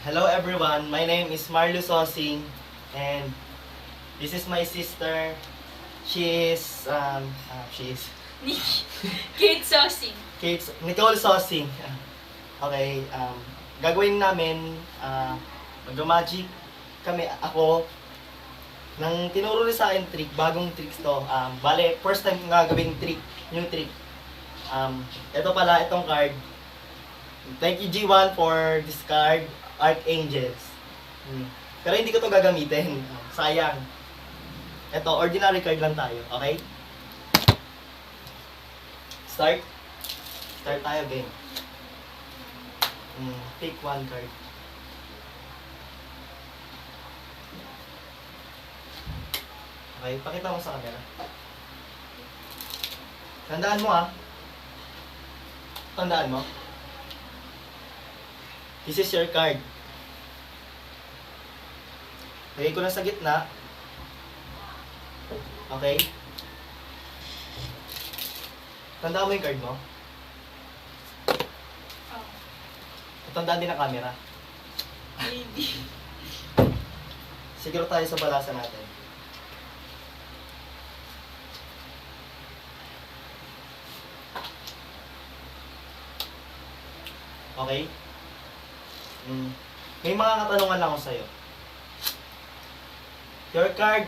Hello everyone, my name is Marlo Sosing and this is my sister. She is Kate Sosing. Nicole Sosing. Okay, gagawin namin mag-magic kami ako nang tinuro rin sa akin trick, bagong tricks to. Bale, first time kong gagawing trick, new trick. Ito pala, itong card. Thank you G1 for this card, Archangels. Pero hindi ko to gagamitin. Sayang. Ito, ordinary card lang tayo, okay? Start. Start tayo, game. Pick one card. Okay, pakita mo sa camera. Tandaan mo Tandaan mo. This is your card. Lagay ko lang sa gitna. Okay? Tandaan mo yung card mo. Oh, Tandaan din ang camera. maybe. Siguro tayo sa balasa natin. Okay? May mga katanungan lang ako sa'yo. Your card,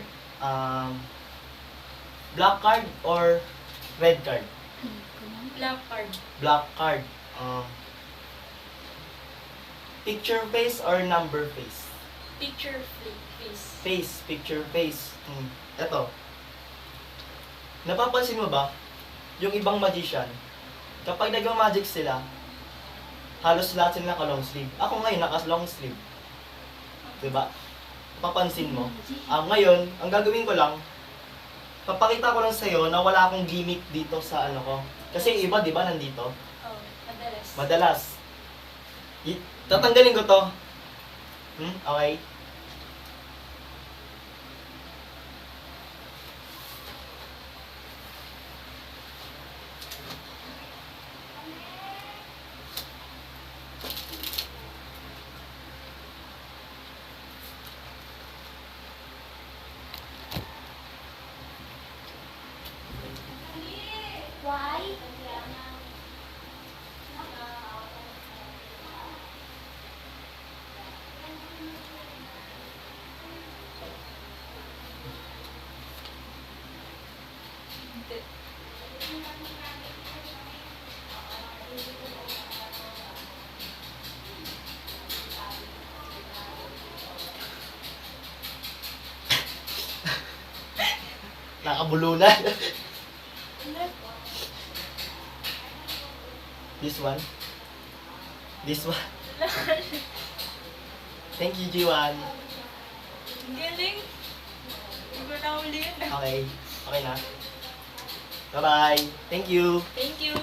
black card or red card? Black card. Black card. Picture face or number face? Picture face. Face, picture face. Eto. Napapansin mo ba, yung ibang magician, kapag nag-magic sila, halos lahat sila naka-long sleeve. Ako ngayon, naka-long sleeve. Diba? Papansin mo. Ngayon, ang gagawin ko lang, papakita ko lang sa'yo na wala akong gimmick dito sa ano ko. Kasi yung iba, di ba, nandito? Oh, madalas. Madalas. Tatanggalin ko to. Okay? Why? Nakabulunan. This one. This one. Thank you, G1. Galing. Hindi ko na uli yun. Okay. Okay na. Bye-bye. Thank you. Thank you.